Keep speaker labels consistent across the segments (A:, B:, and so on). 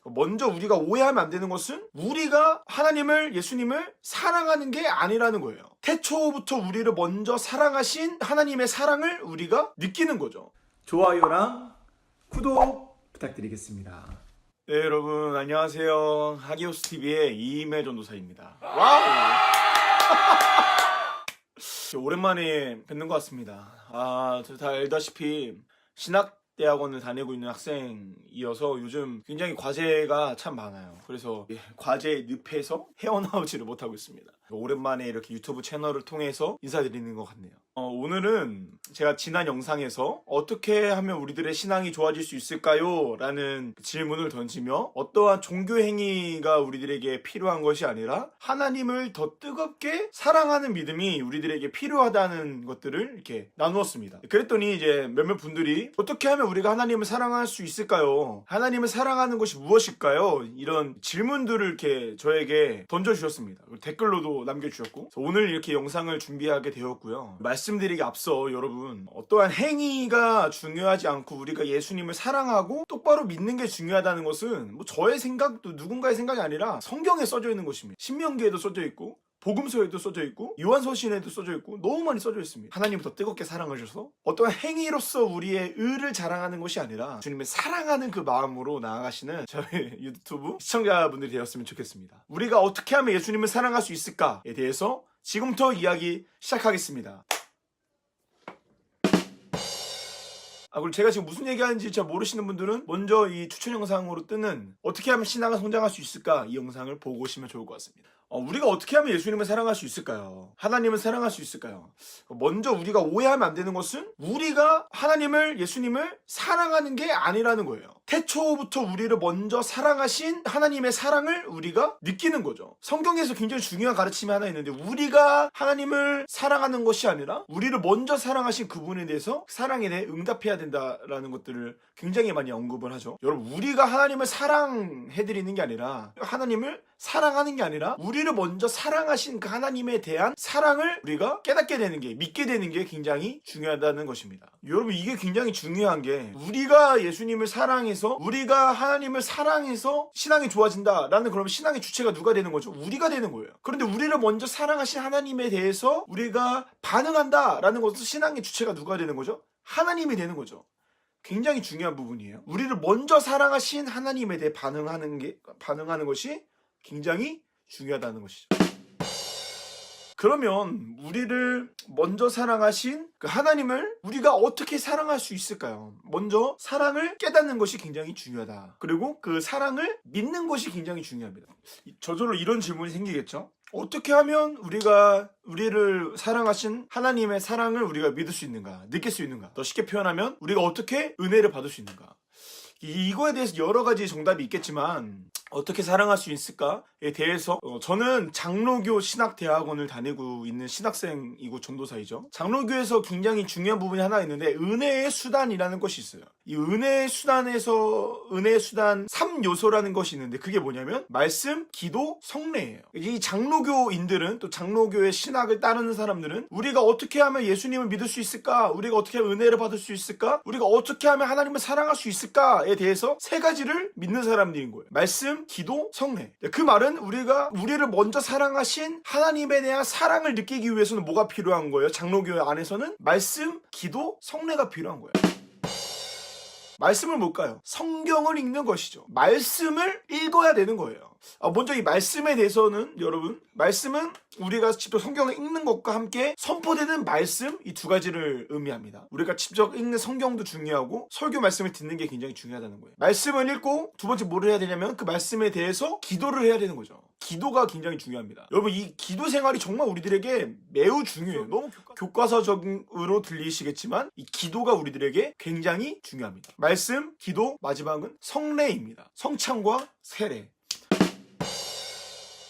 A: 먼저 우리가 오해하면 안 되는 것은 우리가 하나님을, 예수님을 사랑하는 게 아니라는 거예요. 태초부터 우리를 먼저 사랑하신 하나님의 사랑을 우리가 느끼는 거죠.
B: 좋아요랑 구독 부탁드리겠습니다.
A: 네, 여러분 안녕하세요. 하기오스TV의 이임의 전도사입니다. 와우! 오랜만에 뵙는 것 같습니다. 저 다 알다시피 신학대학원을 다니고 있는 학생이어서 요즘 굉장히 과제가 참 많아요. 그래서 과제의 늪에서 헤어나오지를 못하고 있습니다. 오랜만에 이렇게 유튜브 채널을 통해서 인사드리는 것 같네요. 오늘은 제가 지난 영상에서 어떻게 하면 우리들의 신앙이 좋아질 수 있을까요? 라는 질문을 던지며 어떠한 종교 행위가 우리들에게 필요한 것이 아니라 하나님을 더 뜨겁게 사랑하는 믿음이 우리들에게 필요하다는 것들을 이렇게 나누었습니다. 그랬더니 이제 몇몇 분들이 어떻게 하면 우리가 하나님을 사랑할 수 있을까요? 하나님을 사랑하는 것이 무엇일까요? 이런 질문들을 이렇게 저에게 던져주셨습니다. 댓글로도 남겨주셨고, 오늘 이렇게 영상을 준비하게 되었고요. 말씀드리기 앞서 여러분, 어떠한 행위가 중요하지 않고 우리가 예수님을 사랑하고 똑바로 믿는 게 중요하다는 것은 뭐 저의 생각도 누군가의 생각이 아니라 성경에 써져 있는 것입니다. 신명기에도 써져 있고 복음서에도 써져 있고 요한서신에도 써져 있고 너무 많이 써져 있습니다. 하나님을 더 뜨겁게 사랑하셔서 어떠한 행위로서 우리의 의를 자랑하는 것이 아니라 주님을 사랑하는 그 마음으로 나아가시는 저희 유튜브 시청자분들이 되었으면 좋겠습니다. 우리가 어떻게 하면 예수님을 사랑할 수 있을까에 대해서 지금부터 이야기 시작하겠습니다. 그리고 제가 지금 무슨 얘기하는지 잘 모르시는 분들은 먼저 이 추천 영상으로 뜨는 어떻게 하면 신앙을 성장할 수 있을까 이 영상을 보고 오시면 좋을 것 같습니다. 우리가 어떻게 하면 예수님을 사랑할 수 있을까요? 하나님을 사랑할 수 있을까요? 먼저 우리가 오해하면 안 되는 것은 우리가 하나님을, 예수님을 사랑하는 게 아니라는 거예요. 태초부터 우리를 먼저 사랑하신 하나님의 사랑을 우리가 느끼는 거죠. 성경에서 굉장히 중요한 가르침이 하나 있는데 우리가 하나님을 사랑하는 것이 아니라 우리를 먼저 사랑하신 그분에 대해서 사랑에 대해 응답해야 된다라는 것들을 굉장히 많이 언급을 하죠. 여러분, 우리가 하나님을 사랑해드리는 게 아니라 하나님을 사랑하는 게 아니라 우리를 먼저 사랑하신 그 하나님에 대한 사랑을 우리가 깨닫게 되는 게, 믿게 되는 게 굉장히 중요하다는 것입니다. 여러분, 이게 굉장히 중요한 게 우리가 예수님을 사랑해서, 우리가 하나님을 사랑해서 신앙이 좋아진다라는, 그러면 신앙의 주체가 누가 되는 거죠? 우리가 되는 거예요. 그런데 우리를 먼저 사랑하신 하나님에 대해서 우리가 반응한다라는 것은 신앙의 주체가 누가 되는 거죠? 하나님이 되는 거죠. 굉장히 중요한 부분이에요. 우리를 먼저 사랑하신 하나님에 대해 반응하는 것이 굉장히 중요하다는 것이죠. 그러면 우리를 먼저 사랑하신 그 하나님을 우리가 어떻게 사랑할 수 있을까요? 먼저 사랑을 깨닫는 것이 굉장히 중요하다. 그리고 그 사랑을 믿는 것이 굉장히 중요합니다. 저절로 이런 질문이 생기겠죠? 어떻게 하면 우리가 우리를 사랑하신 하나님의 사랑을 우리가 믿을 수 있는가? 느낄 수 있는가? 더 쉽게 표현하면 우리가 어떻게 은혜를 받을 수 있는가? 이거에 대해서 여러 가지 정답이 있겠지만 어떻게 사랑할 수 있을까에 대해서 저는 장로교 신학대학원을 다니고 있는 신학생이고 전도사이죠. 장로교에서 굉장히 중요한 부분이 하나 있는데 은혜의 수단이라는 것이 있어요. 이 은혜의 수단에서 은혜의 수단 3요소라는 것이 있는데 그게 뭐냐면 말씀, 기도, 성례예요. 이 장로교인들은, 또 장로교의 신학을 따르는 사람들은 우리가 어떻게 하면 예수님을 믿을 수 있을까? 우리가 어떻게 하면 은혜를 받을 수 있을까? 우리가 어떻게 하면 하나님을 사랑할 수 있을까에 대해서 세 가지를 믿는 사람들인 거예요. 말씀, 기도, 성례. 그 말은 우리를 먼저 사랑하신 하나님에 대한 사랑을 느끼기 위해서는 뭐가 필요한 거예요? 장로교 안에서는 말씀, 기도, 성례가 필요한 거예요. 말씀을 뭘까요? 성경을 읽는 것이죠. 말씀을 읽어야 되는 거예요. 먼저 이 말씀에 대해서는 여러분, 말씀은 우리가 직접 성경을 읽는 것과 함께 선포되는 말씀, 이 두 가지를 의미합니다. 우리가 직접 읽는 성경도 중요하고 설교 말씀을 듣는 게 굉장히 중요하다는 거예요. 말씀을 읽고 두 번째 뭐를 해야 되냐면 그 말씀에 대해서 기도를 해야 되는 거죠. 기도가 굉장히 중요합니다. 여러분, 이 기도 생활이 정말 우리들에게 매우 중요해요. 너무 교과서적으로 들리시겠지만 이 기도가 우리들에게 굉장히 중요합니다. 말씀, 기도, 마지막은 성례입니다. 성찬과 세례.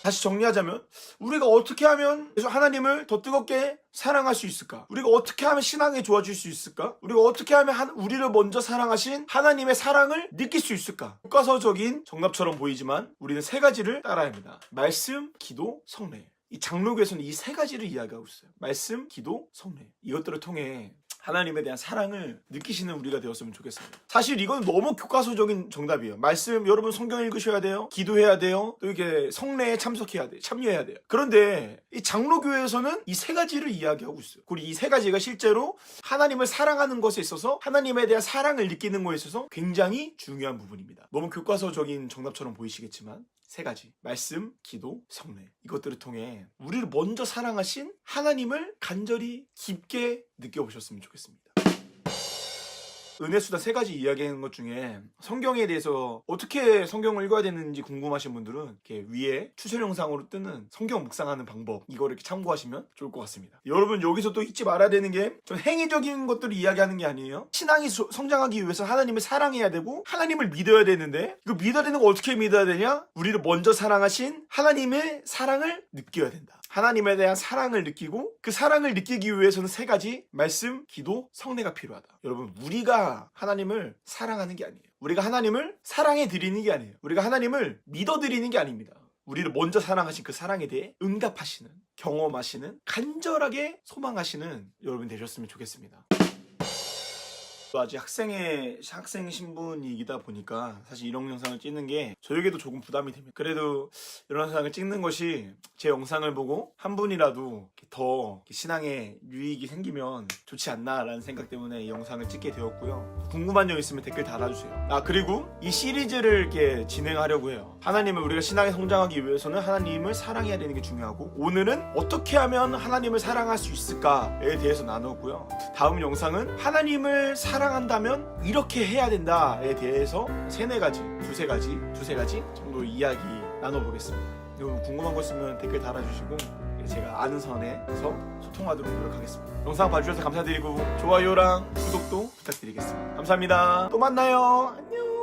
A: 다시 정리하자면 우리가 어떻게 하면 하나님을 더 뜨겁게 사랑할 수 있을까? 우리가 어떻게 하면 신앙이 좋아질 수 있을까? 우리가 어떻게 하면 우리를 먼저 사랑하신 하나님의 사랑을 느낄 수 있을까? 교과서적인 정답처럼 보이지만 우리는 세 가지를 따라야 합니다. 말씀, 기도, 성례. 이 장로교에서는 이 세 가지를 이야기하고 있어요. 말씀, 기도, 성례. 이것들을 통해 하나님에 대한 사랑을 느끼시는 우리가 되었으면 좋겠습니다. 사실 이건 너무 교과서적인 정답이에요. 말씀 여러분 성경 읽으셔야 돼요. 기도해야 돼요. 또 이렇게 성례에 참석해야 돼요. 참여해야 돼요. 그런데 이 장로교회에서는 이 세 가지를 이야기하고 있어요. 그리고 이 세 가지가 실제로 하나님을 사랑하는 것에 있어서 하나님에 대한 사랑을 느끼는 것에 있어서 굉장히 중요한 부분입니다. 너무 교과서적인 정답처럼 보이시겠지만 세 가지 말씀, 기도, 성례 이것들을 통해 우리를 먼저 사랑하신 하나님을 간절히 깊게 느껴보셨으면 좋겠습니다. 은혜수다 세 가지 이야기하는 것 중에 성경에 대해서 어떻게 성경을 읽어야 되는지 궁금하신 분들은 이렇게 위에 추천 영상으로 뜨는 성경 묵상하는 방법 이거를 이렇게 참고하시면 좋을 것 같습니다. 여러분 여기서 또 잊지 말아야 되는 게 전 행위적인 것들을 이야기하는 게 아니에요. 신앙이 성장하기 위해서 하나님을 사랑해야 되고 하나님을 믿어야 되는데 이거 믿어야 되는 거 어떻게 믿어야 되냐? 우리를 먼저 사랑하신 하나님의 사랑을 느껴야 된다. 하나님에 대한 사랑을 느끼고 그 사랑을 느끼기 위해서는 세 가지 말씀, 기도, 성례가 필요하다. 여러분 우리가 하나님을 사랑하는 게 아니에요. 우리가 하나님을 사랑해 드리는 게 아니에요. 우리가 하나님을 믿어 드리는 게 아닙니다. 우리를 먼저 사랑하신 그 사랑에 대해 응답하시는, 경험하시는, 간절하게 소망하시는 여러분 되셨으면 좋겠습니다. 아직 학생 신분이다 보니까 사실 이런 영상을 찍는 게 저에게도 조금 부담이 됩니다. 그래도 이런 영상을 찍는 것이 제 영상을 보고 한 분이라도 더 신앙에 유익이 생기면 좋지 않나라는 생각 때문에 이 영상을 찍게 되었고요. 궁금한 점 있으면 댓글 달아주세요. 그리고 이 시리즈를 이렇게 진행하려고 해요. 하나님을 우리가 신앙에 성장하기 위해서는 하나님을 사랑해야 되는 게 중요하고 오늘은 어떻게 하면 하나님을 사랑할 수 있을까에 대해서 나누었고요. 다음 영상은 하나님을 사랑한다면 이렇게 해야 된다에 대해서 두세 가지 정도 이야기 나눠보겠습니다. 여러분 궁금한 거 있으면 댓글 달아주시고 제가 아는 선에서 소통하도록 노력하겠습니다. 영상 봐주셔서 감사드리고 좋아요랑 구독도 부탁드리겠습니다. 감사합니다. 또 만나요. 안녕.